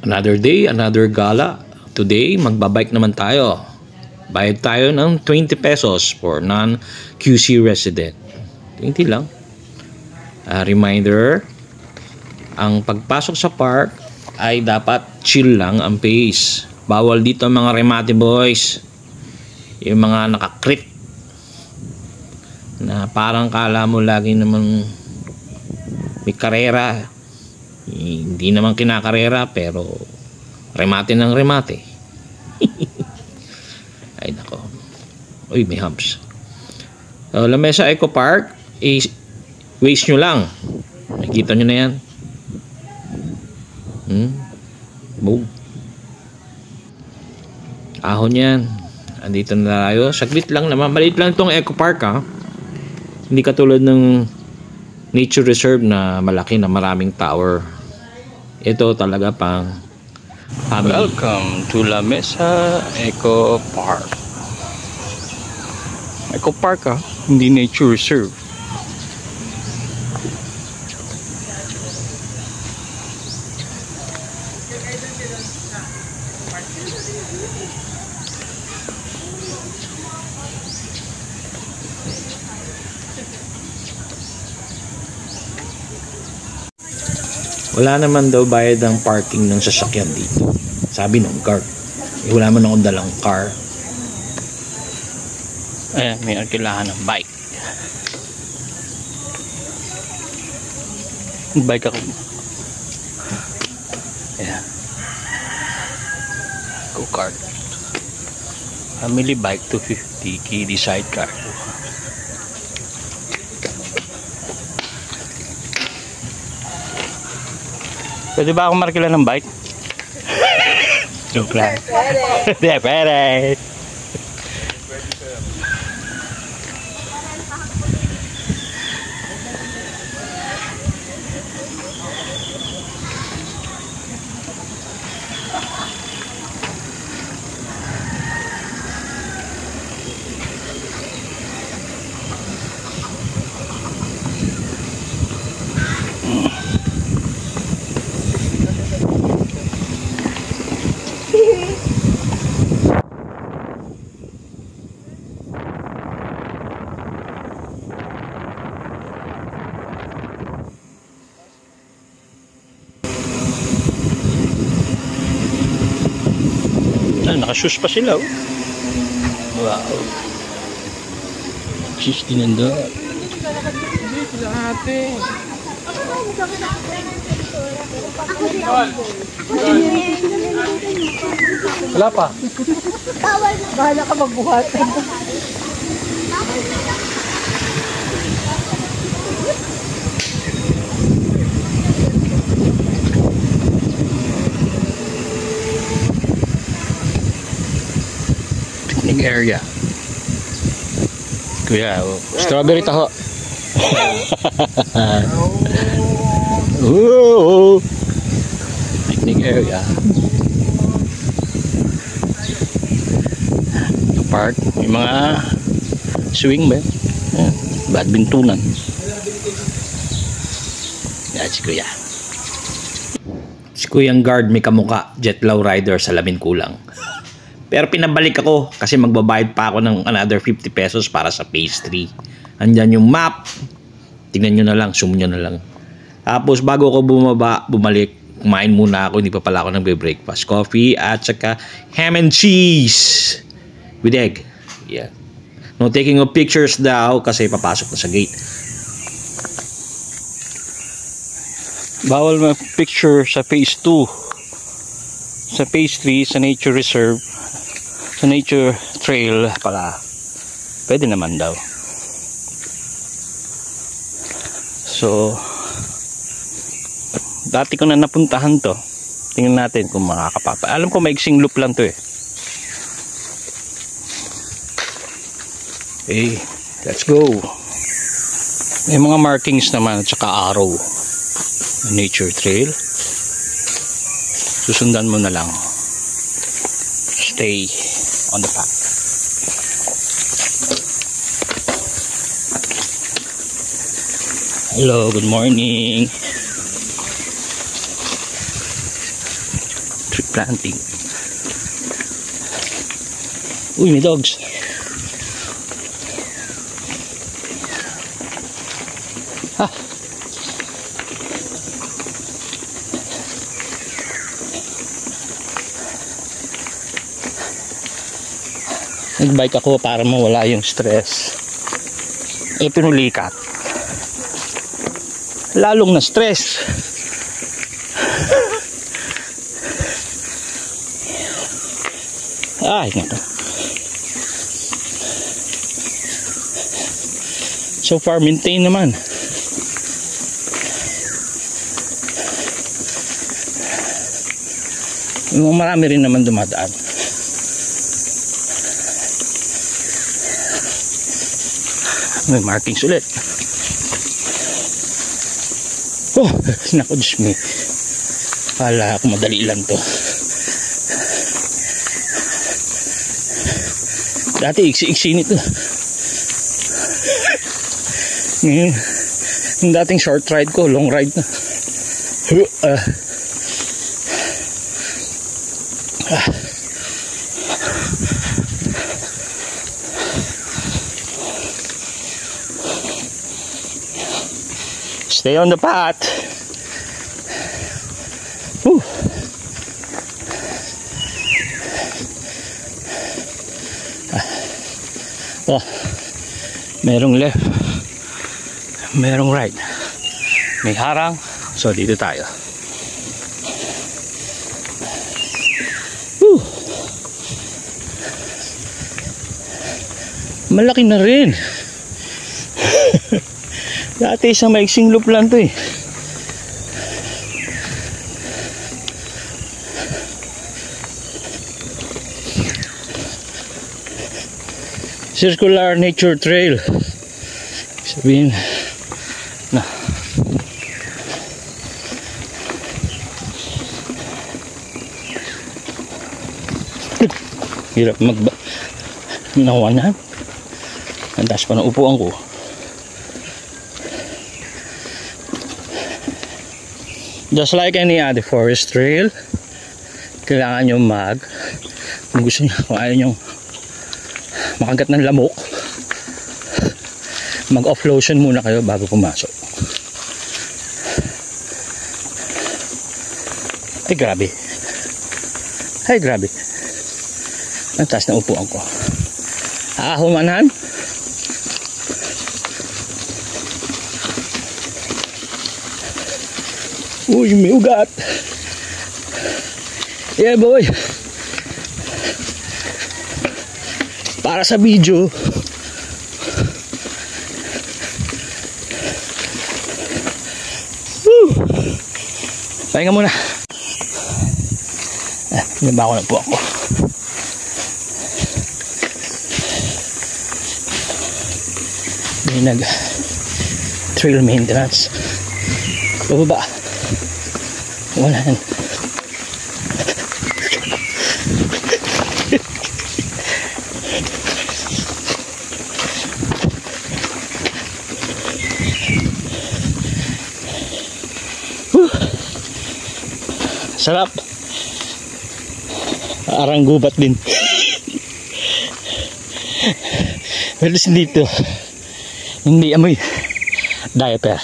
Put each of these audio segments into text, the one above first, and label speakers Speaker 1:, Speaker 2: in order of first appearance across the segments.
Speaker 1: Another day, another gala. Today, magbabike naman tayo. Bayad tayo ng 20 pesos for non-QC resident. 20 lang. Reminder, ang pagpasok sa park ay dapat chill lang ang pace. Bawal dito mga remate boys. Yung mga nakakrit na parang kala mo lagi naman may karera. Hindi naman kinakarera pero remate ng remate. Ay nako. Uy, may humps. So, Lamesa Eco Park is waste nyo lang. Nakikita nyo na yan. Move. Ahon yan. Andito na tayo. Saglit lang naman. Maliit lang itong Eco Park ha. Hindi katulad ng nature reserve na malaki na maraming tower. Ito talaga pang family.
Speaker 2: Welcome to Lamesa Eco Park. Eco Park ha, hindi nature reserve.
Speaker 1: Wala naman daw bayad ang parking ng sasakyan dito. Sabi ng guard. Wala man akong dalang car.
Speaker 2: Ayan, may kailangan ng bike. Bike ako. Ayan. Go-kart. Family bike 250, kiddie sidecar. Pwede ba akong markila ng bike? Joke lang. Hindi, pwede. Naka-shoes pa sila oh. Wow. Shoes din nandun. Wala pa.
Speaker 3: Bahala ka magbuhat.
Speaker 2: Area. Kuya, strawberry taho. Oh, picnic area. The park, yung mga swing ba? Badmintonan. Yan si Kuya.
Speaker 1: Si Kuyang guard may kamuka. Jet low rider sa lamin kulang. Pero pinabalik ako kasi magbabayad pa ako ng another 50 pesos para sa phase 3. Andyan yung map. Tingnan nyo na lang, zoom nyo na lang. Tapos bago ako bumalik, kumain muna ako. Hindi pa pala ako nagbe-breakfast. Coffee at saka ham and cheese with egg. Yeah. No taking of pictures daw kasi papasok na sa gate.
Speaker 2: Bawal mag-picture sa phase 2. Sa phase 3, sa nature reserve. Sa nature trail pala pwede naman daw. So dati ko na napuntahan to. Tingnan natin kung makakapapa. Alam ko maiksing loop lang to eh. Okay, let's go. May mga markings naman at saka arrow. Nature trail. Susundan mo na lang. Stay on the path. Hello, good morning. planting. Uy, may dogs. Ha. Nagbike ako para mawala yung stress. Eh, pinulikat. Lalong na stress. Ay, naku. So far, maintain naman. Yung marami rin naman dumadaan. May markings ulit. Oh, naku, Diyos me. Kala ako madali lang to. Dati iksi-iksi nito. Ngayon, yung dating short ride ko, long ride na. Stay on the path. Whew. Oh, merong left, merong right, may harang, so dito tayo. Whew. Malaki na rin. Dati sa maiksing loop lang to eh. Circular Nature Trail. Sabihin na hirap nawanan. Ang taas pa ng upuan ko. Just like any other forest trail, kailangan nyo kung gusto nyo, kung ayaw nyo makagat ng lamok, mag-off lotion muna kayo bago pumasok. Ay grabe. Ay grabe. Ang taas na upuan ko. Humanan. Uy, may ugat. Yeah boy. Para sa video. Woo! Pahinga muna. Naba ako na po ako. May trail maintenance. Bababa. Wala yan. Sarap. Parang gubat din. Pero dito hindi amoy diaper.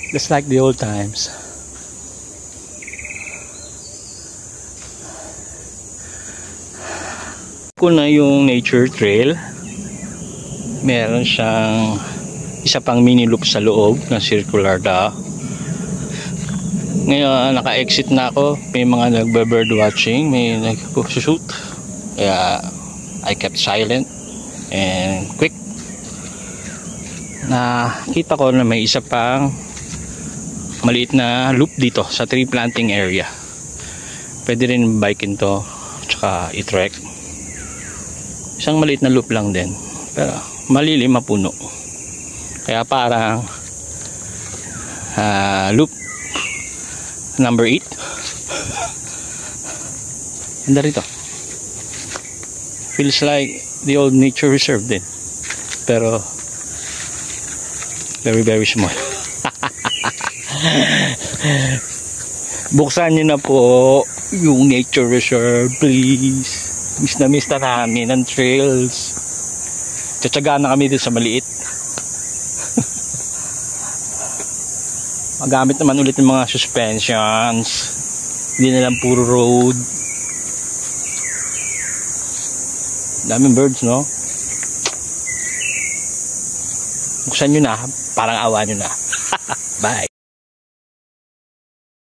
Speaker 2: Just like the old times. Kung na yung nature trail, meron siyang isa pang mini loop sa loob na circular da. Ngayon naka-exit na ako, may mga nagbe-bird watching, may nag-shoot, kaya I kept silent and quick. Nakita ko na may isa pang maliit na loop dito sa tree planting area. Pwede rin bikin to tsaka i-trek. Isang maliit na loop lang din, pero malilim, mapuno, kaya parang loop number 8. Ganda rito. Feels like the old nature reserve din. pero very very small. Buksan nyo na po yung nature reserve, please. Miss na namin ang trails. Tsatsagaan na kami dito sa maliit. Magamit naman ulit ng mga suspensions, hindi na lang puro road. Daming birds, no? Buksan nyo na, parang awa nyo na. Bye.